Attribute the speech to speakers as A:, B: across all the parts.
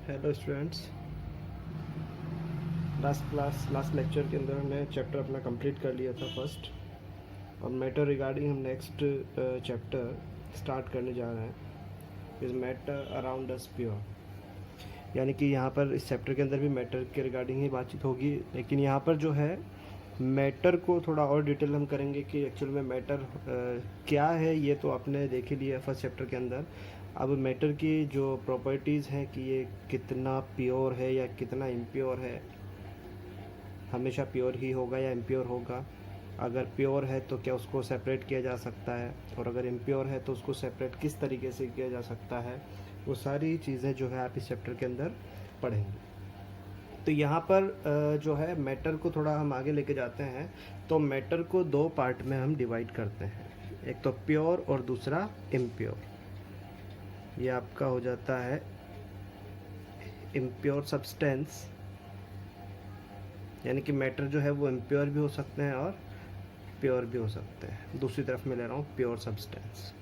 A: Hello students. Last lecture के अंदर हमने चैप्टर अपना कंप्लीट कर लिया था फर्स्ट, और मैटर रिगार्डिंग हम नेक्स्ट चैप्टर स्टार्ट करने जा रहे हैं। Is matter around us pure, यानी कि यहाँ पर इस चैप्टर के अंदर भी मैटर के रिगार्डिंग ही बातचीत होगी, लेकिन यहाँ पर जो है मैटर को थोड़ा और डिटेल हम करेंगे कि एक्चुअल में मैटर क्या है। ये तो आपने देख ही लिया फर्स्ट चैप्टर के अंदर। अब मैटर की जो प्रॉपर्टीज़ हैं कि ये कितना प्योर है या कितना इम्प्योर है, हमेशा प्योर ही होगा या इम्प्योर होगा, अगर प्योर है तो क्या उसको सेपरेट किया जा सकता है, और अगर इम्प्योर है तो उसको सेपरेट किस तरीके से किया जा सकता है, वो सारी चीज़ें जो है आप इस चैप्टर के अंदर पढ़ेंगे। तो यहाँ पर जो है मैटर को थोड़ा हम आगे लेके जाते हैं। तो मैटर को दो पार्ट में हम डिवाइड करते हैं, एक तो प्योर और दूसरा इम्प्योर। ये आपका हो जाता है इम्प्योर सब्सटेंस, यानी कि मैटर जो है वो इम्प्योर भी हो सकते हैं और प्योर भी हो सकते हैं। दूसरी तरफ मैं ले रहा हूँ प्योर सब्सटेंस।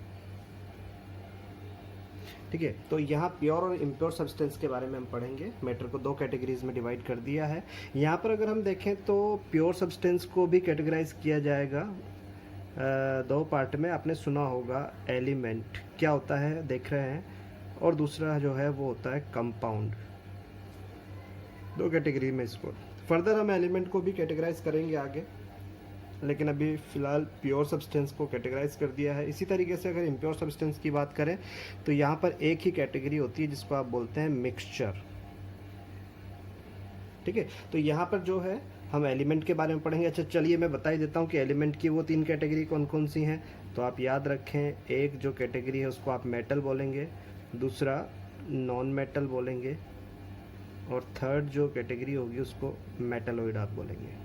A: ठीक है, तो यहाँ प्योर और इम्प्योर सब्सटेंस के बारे में हम पढ़ेंगे। मैटर को दो कैटेगरीज में डिवाइड कर दिया है। यहाँ पर अगर हम देखें तो प्योर सब्सटेंस को भी कैटेगराइज किया जाएगा दो पार्ट में। आपने सुना होगा एलिमेंट क्या होता है, देख रहे हैं, और दूसरा जो है वो होता है कंपाउंड। दो कैटेगरी में इसको फर्दर हम एलिमेंट को भी कैटेगराइज करेंगे आगे, लेकिन अभी फ़िलहाल प्योर सब्सटेंस को कैटेगराइज कर दिया है। इसी तरीके से अगर इम्प्योर सब्सटेंस की बात करें तो यहाँ पर एक ही कैटेगरी होती है जिसको आप बोलते हैं मिक्सचर। ठीक है, तो यहाँ पर जो है हम एलिमेंट के बारे में पढ़ेंगे। अच्छा चलिए मैं बता ही देता हूँ कि एलिमेंट की वो तीन कैटेगरी कौन कौन सी हैं। तो आप याद रखें, एक जो कैटेगरी है उसको आप मेटल बोलेंगे, दूसरा नॉन मेटल बोलेंगे, और थर्ड जो कैटेगरी होगी उसको मेटलॉइड आप बोलेंगे।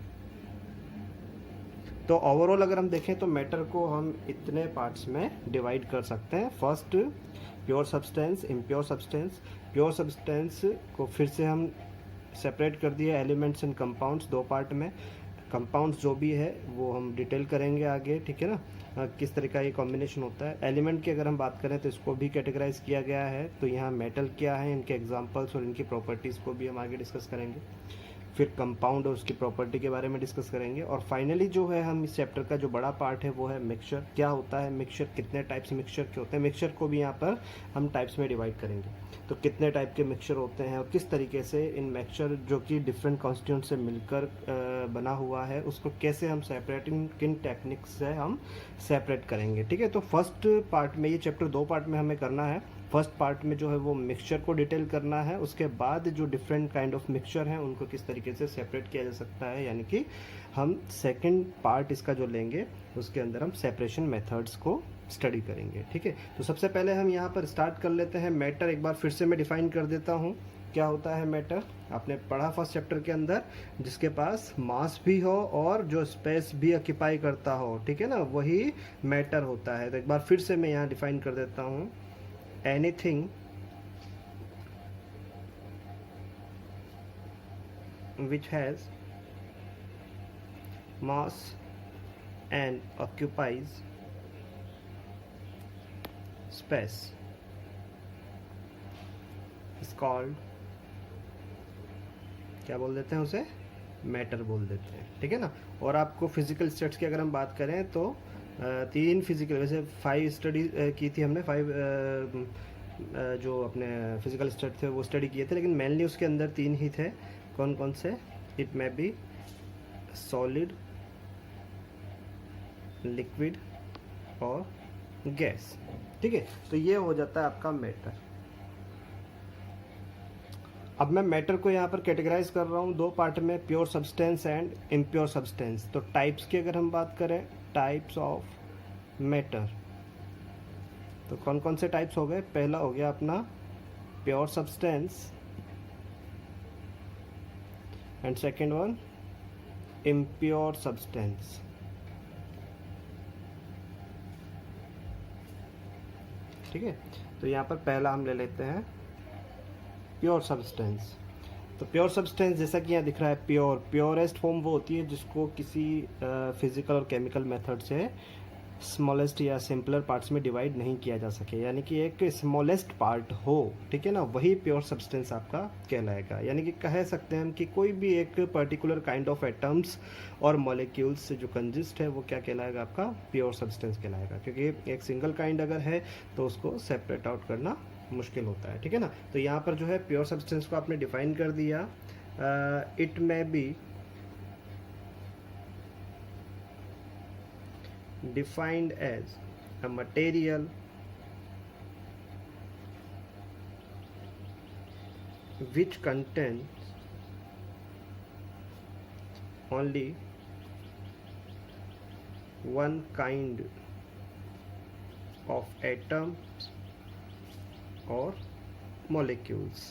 A: तो ओवरऑल अगर हम देखें तो मैटर को हम इतने पार्ट्स में डिवाइड कर सकते हैं। First pure substance, impure substance. Pure substance को फिर से हम सेपरेट कर दिया एलिमेंट्स एंड कंपाउंड्स दो पार्ट में। कंपाउंड्स जो भी है वो हम डिटेल करेंगे आगे, ठीक है ना, किस तरह का ये कॉम्बिनेशन होता है। एलिमेंट की अगर हम बात करें तो इसको भी कैटेगराइज किया गया है। तो यहाँ मेटल क्या है, इनके एग्जांपल्स और इनकी प्रॉपर्टीज़ को भी हम आगे डिस्कस करेंगे। फिर कंपाउंड और उसकी प्रॉपर्टी के बारे में डिस्कस करेंगे, और फाइनली जो है हम इस चैप्टर का जो बड़ा पार्ट है वो है मिक्सचर। क्या होता है मिक्सचर, कितने टाइप्स मिक्सचर के होते हैं, मिक्सचर को भी यहाँ पर हम टाइप्स में डिवाइड करेंगे। तो कितने टाइप के मिक्सचर होते हैं और किस तरीके से इन मिक्सचर जो कि डिफरेंट कॉन्स्टिट्यूंट से मिलकर बना हुआ है उसको कैसे हम सेपरेटिंग, किन टेक्निक्स से हम सेपरेट करेंगे। ठीक है, तो फर्स्ट पार्ट में, ये चैप्टर दो पार्ट में हमें करना है। फर्स्ट पार्ट में जो है वो मिक्सचर को डिटेल करना है, उसके बाद जो डिफरेंट काइंड ऑफ मिक्सचर हैं उनको किस तरीके से सेपरेट किया जा सकता है, यानी कि हम सेकंड पार्ट इसका जो लेंगे उसके अंदर हम सेपरेशन मेथड्स को स्टडी करेंगे। ठीक है, तो सबसे पहले हम यहाँ पर स्टार्ट कर लेते हैं। मैटर एक बार फिर से मैं डिफाइन कर देता हूँ क्या होता है मैटर। आपने पढ़ा फर्स्ट चैप्टर के अंदर, जिसके पास मास भी हो और जो स्पेस भी ऑक्यूपाई करता हो, ठीक है ना, वही मैटर होता है। तो एक बार फिर से मैं यहाँ डिफाइन कर देता हूँ, anything which has mass and occupies space is called, क्या बोल देते हैं उसे, मैटर बोल देते हैं। ठीक है ना। और आपको फिजिकल स्टेट्स की अगर हम बात करें तो तीन फिजिकल, वैसे 5 स्टडी की थी हमने, 5 जो अपने फिजिकल स्टेट थे वो स्टडी किए थे, लेकिन मेनली उसके अंदर 3 ही थे। कौन कौन से, it may be solid, liquid और गैस। ठीक है, तो ये हो जाता है आपका मैटर। अब मैं मैटर को यहाँ पर कैटेगराइज कर रहा हूँ दो पार्ट में, pure substance and impure substance. तो टाइप्स की अगर हम बात करें, टाइप्स ऑफ मैटर, तो कौन कौन से टाइप्स हो गए। पहला हो गया अपना pure substance, and second one impure substance. ठीक है, तो यहाँ पर पहला हम ले लेते हैं प्योर सब्सटेंस। तो प्योर सब्सटेंस जैसा कि यहाँ दिख रहा है, प्योरेस्ट फॉर्म वो होती है जिसको किसी फिजिकल और केमिकल मेथड से स्मॉलेस्ट या सिंपलर पार्ट्स में डिवाइड नहीं किया जा सके, यानी कि एक स्मॉलेस्ट पार्ट हो, ठीक है ना, वही प्योर सब्सटेंस आपका कहलाएगा। यानी कि कह सकते हैं हम कि कोई भी एक पर्टिकुलर काइंड ऑफ एटम्स और मॉलिक्यूल्स से जो कंजिस्ट है वो क्या कहलाएगा, आपका प्योर सब्सटेंस कहलाएगा। क्योंकि एक सिंगल काइंड अगर है तो उसको सेपरेट आउट करना मुश्किल होता है, ठीक है ना। तो यहाँ पर जो है प्योर सब्सटेंस को आपने डिफाइन कर दिया। इट में B defined as a material which contains only one kind of atoms or molecules।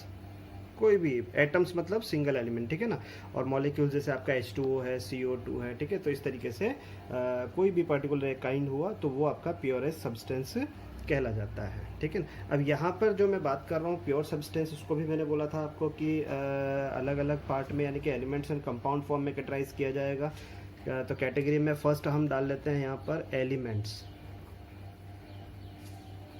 A: कोई भी एटम्स मतलब सिंगल एलिमेंट, ठीक है ना, और मॉलिक्यूल्स जैसे आपका H2O है, CO2 है, ठीक है। तो इस तरीके से कोई भी पर्टिकुलर एक काइंड हुआ तो वो आपका प्योरेस्ट सब्सटेंस कहला जाता है, ठीक है ना। अब यहाँ पर जो मैं बात कर रहा हूँ प्योर सब्सटेंस, उसको भी मैंने बोला था आपको कि अलग अलग पार्ट में यानी कि एलिमेंट्स एंड कंपाउंड फॉर्म में कैटेगराइज किया जाएगा। तो कैटेगरी में फर्स्ट हम डाल लेते हैं यहाँ पर एलिमेंट्स।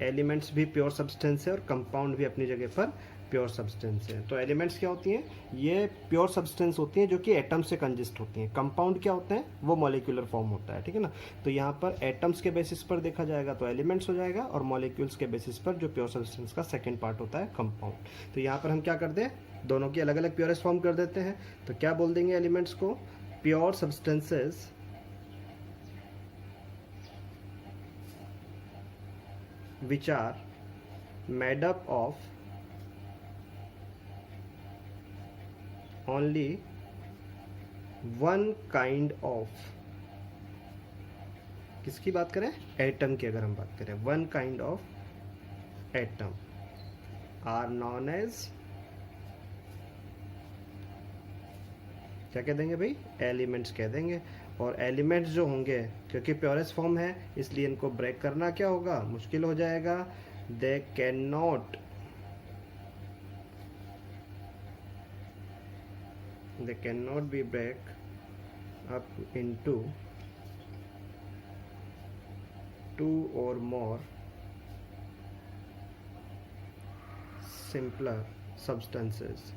A: एलिमेंट्स भी प्योर सब्सटेंस है और कंपाउंड भी अपनी जगह पर प्योर सब्सटेंस है। तो एलिमेंट्स क्या होती हैं, ये प्योर सब्सटेंस होती हैं जो कि एटम से कंजिस्ट होती हैं। कंपाउंड क्या होते हैं, वो मॉलिक्यूलर फॉर्म होता है, ठीक है ना। तो यहाँ पर एटम्स के बेसिस पर देखा जाएगा तो एलिमेंट्स हो जाएगा, और मॉलिक्यूल्स के बेसिस पर जो प्योर सब्सटेंस का सेकेंड पार्ट होता है कंपाउंड। तो यहाँ पर हम क्या कर दें, दोनों की अलग अलग प्योरेस्ट फॉर्म कर देते हैं। तो क्या बोल देंगे एलिमेंट्स को, pure substances which are made up of only one kind of, किसकी बात करें, एटम की अगर हम बात करें, one kind of atom are known as, क्या कह देंगे भाई, एलिमेंट्स कह देंगे। और एलिमेंट्स जो होंगे, क्योंकि प्योरेस्ट फॉर्म है इसलिए इनको ब्रेक करना क्या होगा, मुश्किल हो जाएगा। They can not be break up into two और more simpler substances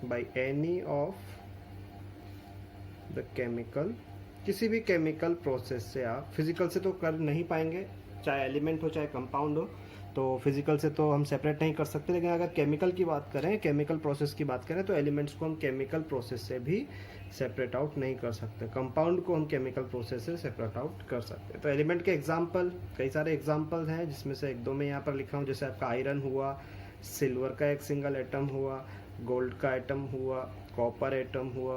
A: by any of the chemical, किसी भी केमिकल प्रोसेस से। आप फिजिकल से तो कर नहीं पाएंगे, चाहे एलिमेंट हो चाहे कंपाउंड हो, तो फिजिकल से तो हम सेपरेट नहीं कर सकते। लेकिन अगर केमिकल की बात करें, केमिकल प्रोसेस की बात करें, तो एलिमेंट्स को हम केमिकल प्रोसेस से भी सेपरेट आउट नहीं कर सकते। कंपाउंड को हम केमिकल प्रोसेस से सेपरेट आउट कर सकते हैं। तो एलिमेंट के एग्जाम्पल, कई सारे एग्जाम्पल हैं, जिसमें से एक दो मैं यहाँ पर लिखा हूँ। जैसे आपका आयरन हुआ, सिल्वर का एक सिंगल एटम हुआ, गोल्ड का एटम हुआ, कॉपर एटम हुआ,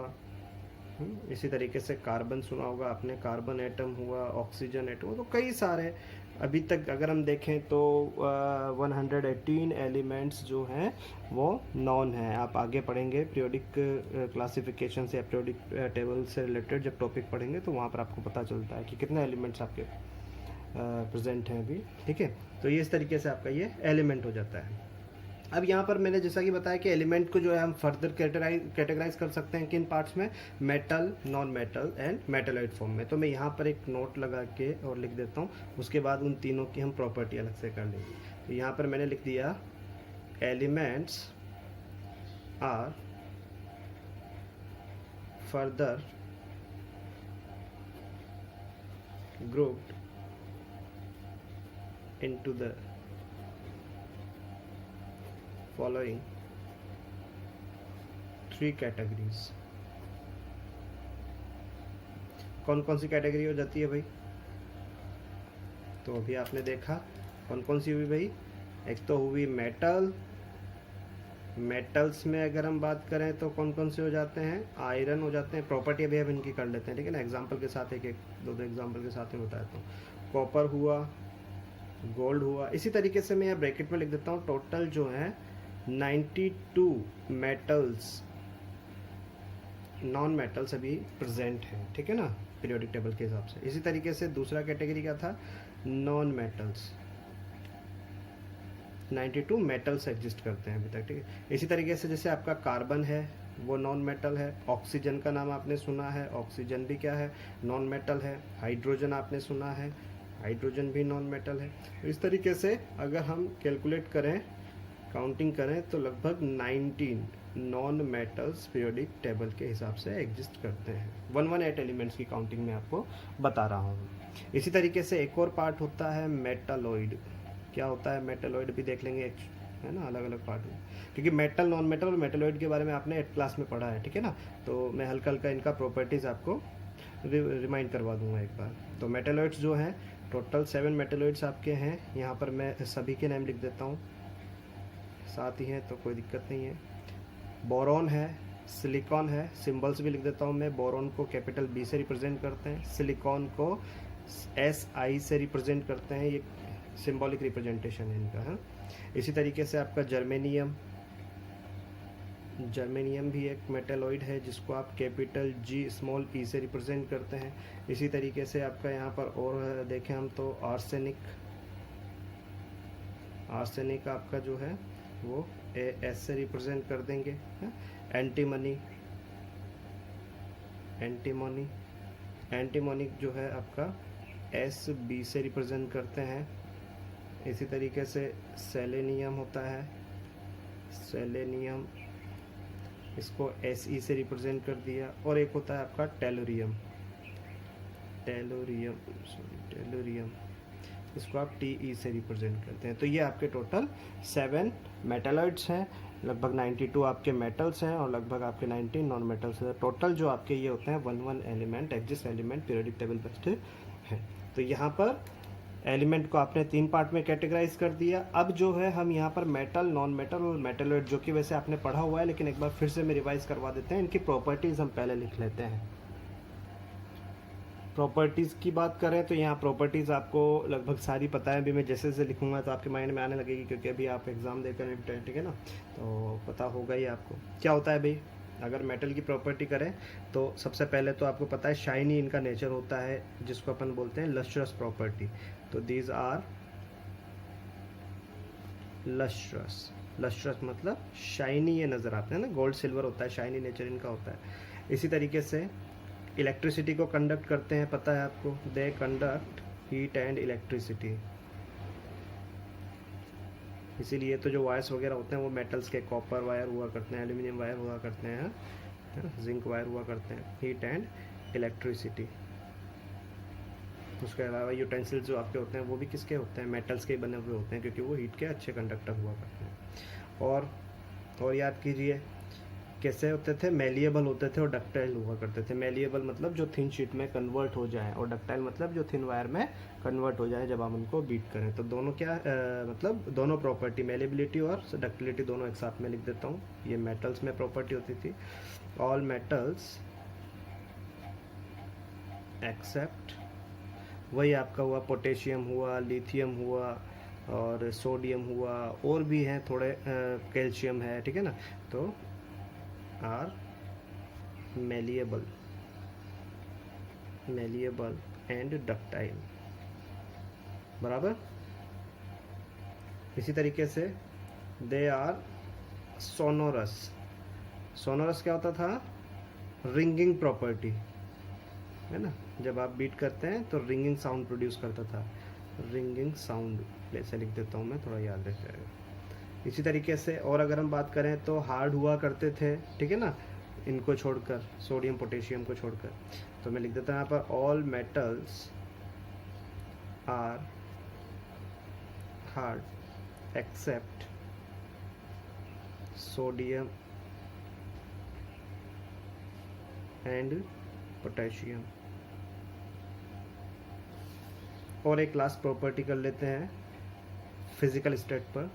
A: इसी तरीके से कार्बन सुना होगा आपने, कार्बन एटम हुआ, ऑक्सीजन एटम, तो कई सारे। अभी तक अगर हम देखें तो 118 एलिमेंट्स जो हैं वो नॉन हैं। आप आगे पढ़ेंगे पीरियोडिक क्लासिफिकेशन से या पीरियोडिक टेबल से रिलेटेड जब टॉपिक पढ़ेंगे तो वहाँ पर आपको पता चलता है कि कितने एलिमेंट्स आपके प्रेजेंट हैं अभी, ठीक है। तो ये इस तरीके से आपका ये एलिमेंट हो जाता है। अब यहाँ पर मैंने जैसा कि बताया कि एलिमेंट को जो है हम फर्दर कैटेगराइज कर सकते हैं किन पार्ट्स में, metal, non metal and metalloid form में। तो मैं यहाँ पर एक नोट लगा के और लिख देता हूँ, उसके बाद उन तीनों की हम प्रॉपर्टी अलग से कर लेंगे। तो यहाँ पर मैंने लिख दिया elements are further grouped into the following three categories। कौन कौन सी कैटेगरी हो जाती है भाई, तो अभी आपने देखा कौन कौन सी हुई भाई। एक तो हुई मेटल, मेटल्स में अगर हम बात करें तो कौन कौन से हो जाते हैं, आयरन हो जाते हैं। प्रॉपर्टी अभी हम इनकी कर लेते हैं, ठीक है ना, एग्जांपल के साथ, एक दो एग्जांपल के साथ में बताता हूँ। कॉपर हुआ, गोल्ड हुआ। इसी तरीके से मैं यहाँ ब्रैकेट में लिख देता हूँ, टोटल जो है 92 मेटल्स, नॉन मेटल्स अभी प्रेजेंट हैं, ठीक है ना, पीरियोडिक टेबल के हिसाब से। इसी तरीके से दूसरा कैटेगरी क्या था, नॉन मेटल्स, 92 मेटल्स एग्जिस्ट करते हैं अभी तक, ठीक है। इसी तरीके से जैसे आपका कार्बन है, वो नॉन मेटल है। ऑक्सीजन का नाम आपने सुना है, ऑक्सीजन भी क्या है, नॉन मेटल है। हाइड्रोजन आपने सुना है, हाइड्रोजन भी नॉन मेटल है। इस तरीके से अगर हम कैलकुलेट करें, काउंटिंग करें, तो लगभग 19 नॉन मेटल्स पीरियोडिक टेबल के हिसाब से एग्जिस्ट करते हैं। 118 एलिमेंट्स की काउंटिंग में आपको बता रहा हूँ। इसी तरीके से एक और पार्ट होता है मेटालॉइड। क्या होता है मेटालॉइड भी देख लेंगे, है ना, अलग अलग पार्ट में, क्योंकि मेटल, नॉन मेटल और मेटालॉइड के बारे में आपने 8th क्लास में पढ़ा है, ठीक है ना। तो मैं हल्का हल्का इनका प्रॉपर्टीज़ आपको रिमाइंड करवा दूंगा एक बार। तो मेटालॉइड्स जो हैं, टोटल 7 मेटालॉइड्स आपके हैं। यहाँ पर मैं सभी के नाम लिख देता हूँ, साथ ही हैं तो कोई दिक्कत नहीं है। बोरॉन है, सिलिकॉन है, सिंबल्स भी लिख देता हूँ मैं। बोरॉन को कैपिटल बी से रिप्रेजेंट करते हैं, सिलिकॉन को SI से रिप्रेजेंट करते हैं, ये सिंबॉलिक रिप्रेजेंटेशन है इनका, है। इसी तरीके से आपका जर्मेनियम, जर्मेनियम भी एक मेटालॉइड है जिसको आप कैपिटल G स्मॉल e से रिप्रेजेंट करते हैं। इसी तरीके से आपका यहाँ पर और देखें हम तो आर्सेनिक, आर्सेनिक आपका जो है वो AS से रिप्रेजेंट कर देंगे। एंटीमनी, एंटीमोनी, एंटीमोनिक जो है आपका SB से रिप्रेजेंट करते हैं। इसी तरीके से सेलेनियम होता है, सेलेनियम, इसको SE से रिप्रेजेंट कर दिया। और एक होता है आपका टेलोरियम, टेलोरियम, सॉरी टेलोरियम, इसको आप TE से रिप्रेजेंट करते हैं। तो ये आपके टोटल 7 मेटलॉइड्स हैं, लगभग 92 आपके मेटल्स हैं और लगभग आपके 19 नॉन मेटल्स हैं। टोटल जो आपके ये होते हैं 11 element, exist element periodic table based है। तो यहाँ पर एलिमेंट को आपने 3 पार्ट में कैटेगराइज कर दिया। अब जो है हम यहाँ पर मेटल, नॉन मेटल और मेटलॉइड, जो कि वैसे आपने पढ़ा हुआ है लेकिन एक बार फिर से मैं रिवाइज करवा देते हैं। इनकी प्रॉपर्टीज़ हम पहले लिख लेते हैं। प्रॉपर्टीज़ की बात करें तो यहाँ प्रॉपर्टीज़ आपको लगभग सारी पता है। अभी मैं जैसे जैसे लिखूंगा तो आपके माइंड में आने लगेगी, क्योंकि अभी आप एग्ज़ाम देकर, ठीक है ना, तो पता होगा ही आपको क्या होता है भाई। अगर मेटल की प्रॉपर्टी करें तो सबसे पहले तो आपको पता है शाइनी इनका नेचर होता है, जिसको अपन बोलते हैं लस्ट्रस प्रॉपर्टी। तो दीज आर लस्ट्रस, लस्ट्रस मतलब शाइनी ये नज़र आते हैं ना, गोल्ड सिल्वर होता है, शाइनी नेचर इनका होता है। इसी तरीके से इलेक्ट्रिसिटी को कंडक्ट करते हैं, पता है आपको, they conduct heat and electricity. इसीलिए तो जो वायर्स वगैरह होते हैं वो मेटल्स के, कॉपर वायर हुआ करते हैं, एल्यूमिनियम वायर हुआ करते हैं, जिंक वायर हुआ करते हैं, हीट एंड इलेक्ट्रिसिटी। उसके अलावा यूटेंसिल्स जो आपके होते हैं वो भी किसके होते हैं, मेटल्स के बने हुए होते हैं, क्योंकि वो हीट के अच्छे कंडक्टर हुआ करते हैं। और याद कीजिए कैसे होते थे, मेलिएबल होते थे और डक्टाइल हुआ करते थे। मेलिएबल मतलब जो थिन शीट में कन्वर्ट हो जाए, और डक्टाइल मतलब जो थिन वायर में कन्वर्ट हो जाए जब हम उनको बीट करें। तो दोनों क्या मतलब दोनों प्रॉपर्टी, मेलिएबिलिटी और डक्टिलिटी, दोनों एक साथ में लिख देता हूँ। ये मेटल्स में प्रॉपर्टी होती थी। ऑल मेटल्स एक्सेप्ट, वही आपका हुआ पोटेशियम हुआ, लिथियम हुआ और सोडियम हुआ, और भी हैं थोड़े, कैल्शियम है, ठीक है ना। तो are malleable, malleable and ductile, बराबर। इसी तरीके से दे आर सोनोरस। सोनोरस क्या होता था, रिंगिंग प्रॉपर्टी, है ना, जब आप बीट करते हैं तो रिंगिंग साउंड प्रोड्यूस करता था, रिंगिंग साउंड, ऐसे लिख देता हूँ मैं, थोड़ा याद रख जाएगा। इसी तरीके से और अगर हम बात करें तो हार्ड हुआ करते थे, ठीक है ना, इनको छोड़कर, सोडियम पोटेशियम को छोड़कर। तो मैं लिख देता हूँ यहाँ पर all metals are hard except sodium and potassium. और एक लास्ट प्रॉपर्टी कर लेते हैं फिजिकल स्टेट पर।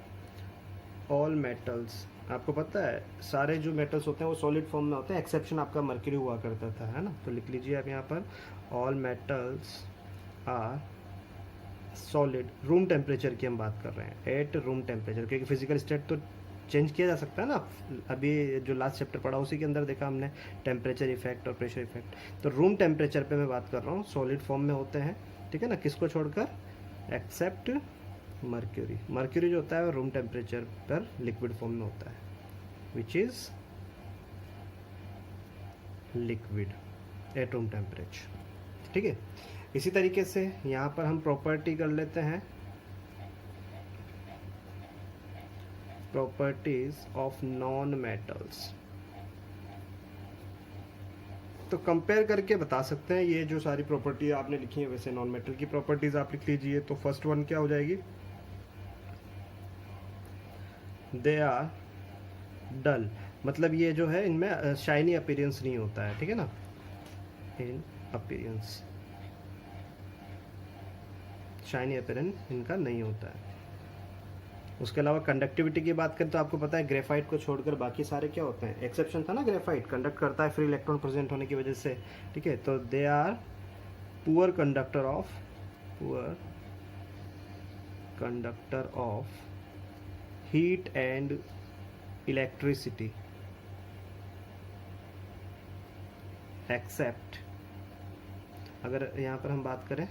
A: ऑल मेटल्स, आपको पता है सारे जो मेटल्स होते हैं वो सॉलिड फॉर्म में होते हैं, एक्सेप्शन आपका मर्क्यूरी हुआ करता था, है ना। तो लिख लीजिए आप यहाँ पर all metals are solid. Room temperature की हम बात कर रहे हैं, एट रूम टेम्परेचर, क्योंकि फिजिकल स्टेट तो चेंज किया जा सकता है ना। अभी जो लास्ट चैप्टर पढ़ा उसी के अंदर देखा हमने टेम्परेचर इफेक्ट और प्रेशर इफेक्ट। तो रूम टेम्परेचर पे मैं बात कर रहा हूँ, सॉलिड फॉर्म में होते हैं, ठीक है ना, किसको छोड़कर, एक्सेप्ट मर्क्यूरी। मर्क्यूरी जो होता है वो रूम टेम्परेचर पर लिक्विड फॉर्म में होता है, which is liquid at room temperature. ठीक है, इसी तरीके से यहाँ पर हम प्रॉपर्टी कर लेते हैं, प्रॉपर्टीज ऑफ नॉन मेटल्स। तो कंपेयर करके बता सकते हैं, ये जो सारी प्रॉपर्टी आपने लिखी है वैसे नॉन मेटल की प्रॉपर्टीज आप लिख लीजिए। तो फर्स्ट वन क्या हो जाएगी, दे आर डल, मतलब ये जो है इनमें शाइनी अपीयरेंस नहीं होता है, ठीक है ना, इन अपीयरेंस शाइनी अपीयरेंस इनका नहीं होता है। उसके अलावा कंडक्टिविटी की बात करें तो आपको पता है ग्रेफाइट को छोड़कर बाकी सारे क्या होते हैं, एक्सेप्शन था ना, ग्रेफाइट कंडक्ट करता है फ्री इलेक्ट्रॉन प्रेजेंट होने की वजह से। ठीक है, तो they are poor conductor of heat and electricity except, अगर यहाँ पर हम बात करें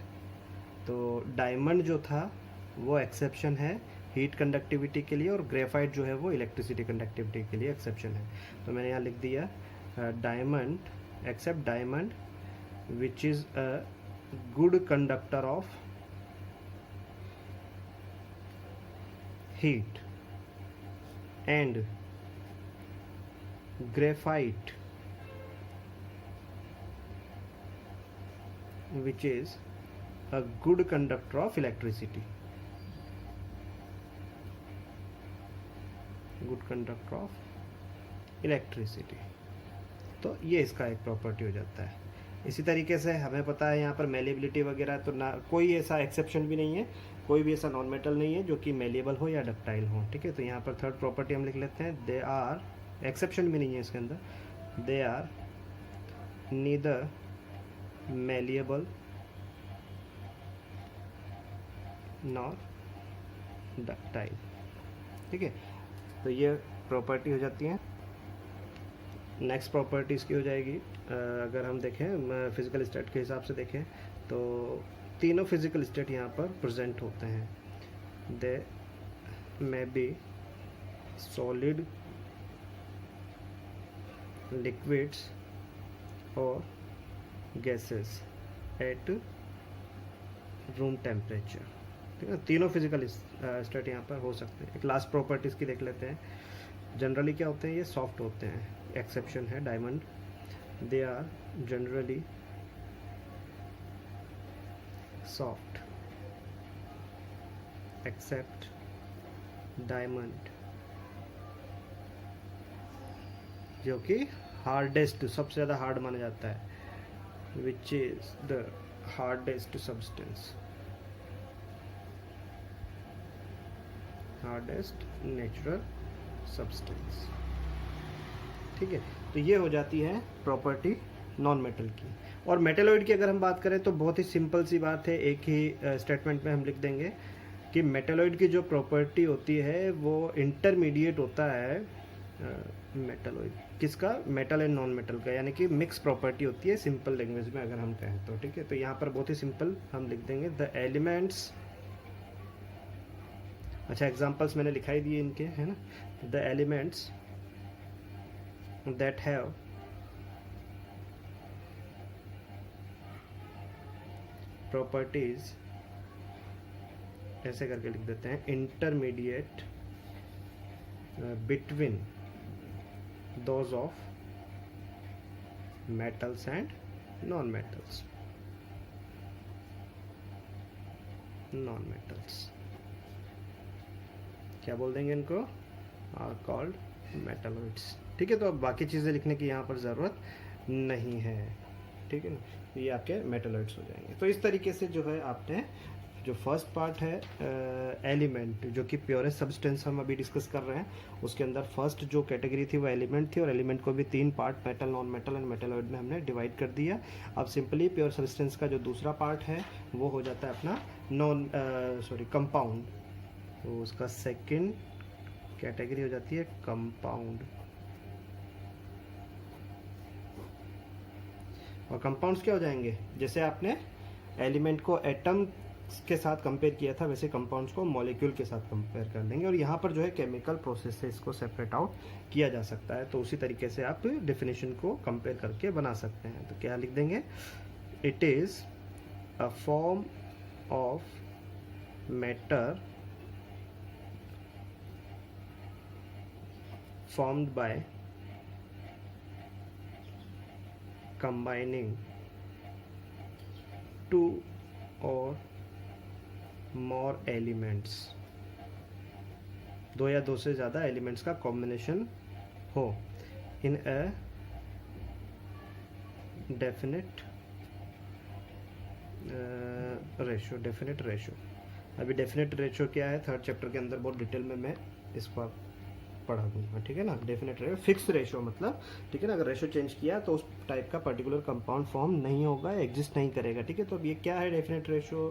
A: तो डायमंड जो था वो एक्सेप्शन है हीट कंडक्टिविटी के लिए, और ग्रेफाइट जो है वो इलेक्ट्रिसिटी कंडक्टिविटी के लिए एक्सेप्शन है। तो मैंने यहाँ लिख दिया diamond except diamond which is a good conductor of heat and graphite which is a good conductor of electricity, good conductor of electricity। तो ये इसका एक प्रॉपर्टी हो जाता है। इसी तरीके से हमें पता है यहाँ पर मेलेबिलिटी वगैरह, तो ना कोई ऐसा एक्सेप्शन भी नहीं है, कोई भी ऐसा नॉन मेटल नहीं है जो कि मेलेबल हो या डक्टाइल हो। ठीक है, तो यहाँ पर थर्ड प्रॉपर्टी हम लिख लेते हैं, दे आर, एक्सेप्शन भी नहीं है इसके अंदर, they are neither malleable nor ductile। ठीक है, तो ये प्रॉपर्टी हो जाती है। नेक्स्ट प्रॉपर्टी इसकी हो जाएगी, अगर हम देखें फिजिकल स्टेट के हिसाब से देखें तो तीनों फिजिकल स्टेट यहाँ पर प्रेजेंट होते हैं। दे मे बी सॉलिड, लिक्विड्स और गैसेस एट रूम टेम्परेचर। ठीक है, तीनों फिजिकल स्टेट यहाँ पर हो सकते हैं। एक लास्ट प्रॉपर्टीज़ की देख लेते हैं। जनरली क्या होते हैं, ये सॉफ्ट होते हैं, एक्सेप्शन है diamond, they are generally soft except diamond जो कि हार्डेस्ट, सबसे ज़्यादा हार्ड माना जाता है, which is the hardest substance, hardest natural substance। ठीक है, तो ये हो जाती है प्रॉपर्टी नॉन मेटल की। और मेटेलॉइड की अगर हम बात करें तो बहुत ही सिंपल सी बात है, एक ही स्टेटमेंट में हम लिख देंगे कि मेटेलॉइड की जो प्रॉपर्टी होती है वो इंटरमीडिएट होता है मेटलॉइड, किसका, मेटल एंड नॉन मेटल का, यानी कि मिक्स प्रॉपर्टी होती है सिंपल लैंग्वेज में अगर हम कहें तो। ठीक है, तो यहाँ पर बहुत ही सिंपल हम लिख देंगे द एलिमेंट्स, अच्छा एग्जांपल्स मैंने लिखाई दिए इनके, है ना, the elements that have properties, ऐसे करके लिख देते हैं, intermediate between those of metals and non-metals, क्या बोल देंगे इनको, आर कॉल्ड मेटलॉइड्स। ठीक है, तो अब बाकी चीज़ें लिखने की यहाँ पर ज़रूरत नहीं है। ठीक है ना, ये आपके मेटलॉइड्स हो जाएंगे। तो इस तरीके से जो है आपने जो फर्स्ट पार्ट है एलिमेंट, जो कि प्योरेस्ट सब्सटेंस हम अभी डिस्कस कर रहे हैं, उसके अंदर फर्स्ट जो कैटेगरी थी वो एलिमेंट थी, और एलिमेंट को भी तीन part, metal, non metal and metalloid में हमने डिवाइड कर दिया। अब सिंपली प्योर सब्सटेंस का जो दूसरा पार्ट है वो हो जाता है अपना कंपाउंड, तो उसका सेकेंड कैटेगरी हो जाती है कंपाउंड। और कंपाउंड्स क्या हो जाएंगे, जैसे आपने एलिमेंट को एटम के साथ कंपेयर किया था वैसे कंपाउंड्स को मॉलिक्यूल के साथ कंपेयर कर लेंगे, और यहाँ पर जो है केमिकल प्रोसेस से इसको सेपरेट आउट किया जा सकता है। तो उसी तरीके से आप डेफिनेशन को कंपेयर करके बना सकते हैं। तो क्या लिख देंगे, it is a form of matter formed by combining two or more elements, दो या दो से ज़्यादा एलिमेंट्स का कॉम्बिनेशन हो इन अ डेफिनेट रेशो। अभी डेफिनेट रेशो क्या है, थर्ड चैप्टर के अंदर बहुत डिटेल में मैं इसको पढ़ा दूंगा, ठीक है ना। डेफिनेट रेशो फिक्स रेशो मतलब, ठीक है ना, अगर रेशो चेंज किया तो उस टाइप का पर्टिकुलर कंपाउंड फॉर्म नहीं होगा, एग्जिस्ट नहीं करेगा, ठीक है। तो अब ये क्या है डेफिनेट रेशो,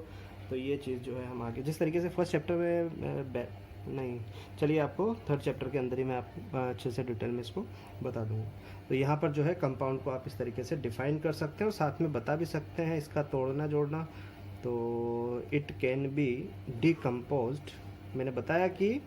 A: तो ये चीज़ जो है हम आगे जिस तरीके से फर्स्ट चैप्टर में नहीं, चलिए आपको थर्ड चैप्टर के अंदर ही मैं आपको अच्छे से डिटेल में इसको बता दूंगा। तो यहाँ पर जो है कंपाउंड को आप इस तरीके से डिफाइन कर सकते हैं और साथ में बता भी सकते हैं इसका तोड़ना जोड़ना। तो इट कैन बी डिकम्पोज्ड, मैंने बताया कि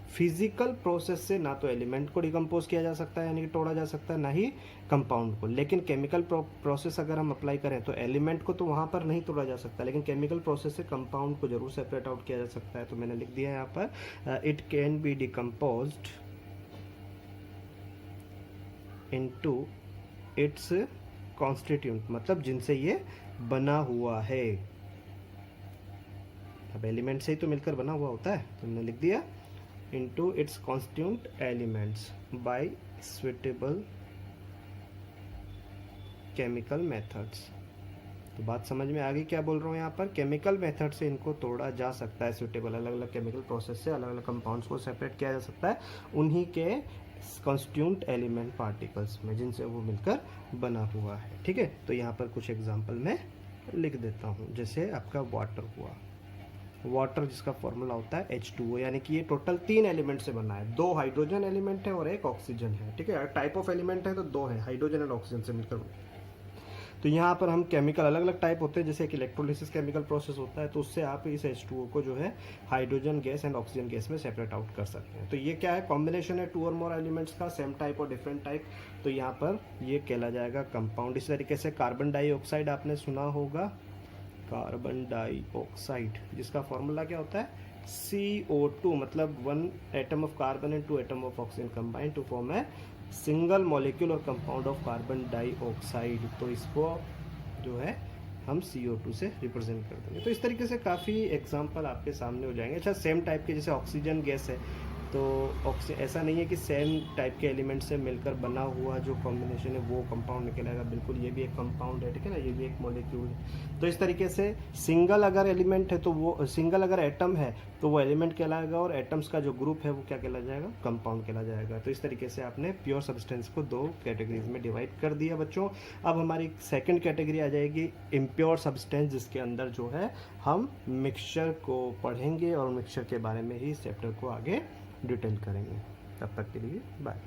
A: फिजिकल प्रोसेस से ना तो एलिमेंट को डिकम्पोज किया जा सकता है यानी कि तोड़ा जा सकता है, ना ही कंपाउंड को, लेकिन केमिकल प्रोसेस अगर हम अप्लाई करें तो एलिमेंट को तो वहाँ पर नहीं तोड़ा जा सकता, लेकिन केमिकल प्रोसेस से कंपाउंड को जरूर सेपरेट आउट किया जा सकता है। तो मैंने लिख दिया है यहाँ पर, it can be decomposed into its constituent, मतलब जिनसे ये बना हुआ है। अब एलिमेंट से ही तो मिलकर बना हुआ होता है, तो मैंने लिख दिया into its constituent elements by suitable chemical methods। तो बात समझ में आ गई क्या बोल रहा हूँ यहाँ पर, केमिकल मेथड से इनको तोड़ा जा सकता है, सुटेबल अलग अलग केमिकल प्रोसेस से अलग अलग कंपाउंड्स को सेपरेट किया जा सकता है उन्हीं के कॉन्स्टिट्यूएंट एलिमेंट पार्टिकल्स में जिनसे वो मिलकर बना हुआ है, ठीक है। तो यहाँ पर कुछ एग्जाम्पल मैं लिख देता हूँ, जैसे आपका वाटर हुआ, वाटर जिसका फॉर्मूला होता है H2O, यानी कि ये टोटल 3 एलिमेंट से बना है, 2 हाइड्रोजन एलिमेंट है और एक ऑक्सीजन है, ठीक है। टाइप ऑफ एलिमेंट है तो 2 है, हाइड्रोजन और ऑक्सीजन से मिलकर। तो यहाँ पर हम केमिकल अलग अलग टाइप होते हैं, जैसे एक इलेक्ट्रोलिसिस केमिकल प्रोसेस होता है, तो उससे आप इस H2O को जो है hydrogen gas and oxygen gas में सेपरेट आउट कर सकते हैं। तो ये क्या है, कॉम्बिनेशन है 2 और मोर एलिमेंट्स का, सेम टाइप और डिफरेंट टाइप, तो यहाँ पर ये कहला जाएगा कंपाउंड। इस तरीके से कार्बन डाइऑक्साइड आपने सुना होगा, कार्बन डाइऑक्साइड जिसका फॉर्मूला क्या होता है CO2, मतलब 1 atom of carbon and 2 atom of oxygen combine to form a single molecule और कंपाउंड ऑफ कार्बन डाइऑक्साइड। तो इसको जो है हम CO2 से रिप्रेजेंट कर देंगे। तो इस तरीके से काफ़ी एग्जांपल आपके सामने हो जाएंगे। अच्छा, सेम टाइप के जैसे ऑक्सीजन गैस है, तो ऐसा नहीं है कि सेम टाइप के एलिमेंट से मिलकर बना हुआ जो कॉम्बिनेशन है वो कंपाउंड निकलेगा, बिल्कुल ये भी एक कंपाउंड है, ठीक है ना, ये भी एक मॉलिक्यूल है। तो इस तरीके से सिंगल अगर एलिमेंट है तो वो, सिंगल अगर एटम है तो वो एलिमेंट कहलाएगा, और एटम्स का जो ग्रुप है वो क्या कहला जाएगा, कंपाउंड कहला जाएगा। तो इस तरीके से आपने प्योर सब्सटेंस को 2 कैटेगरीज में डिवाइड कर दिया बच्चों। अब हमारी सेकेंड कैटेगरी आ जाएगी इम्प्योर सब्सटेंस, जिसके अंदर जो है हम मिक्सचर को पढ़ेंगे और मिक्सचर के बारे में ही इस चैप्टर को आगे डिटेल करेंगे। तब तक के लिए बाय।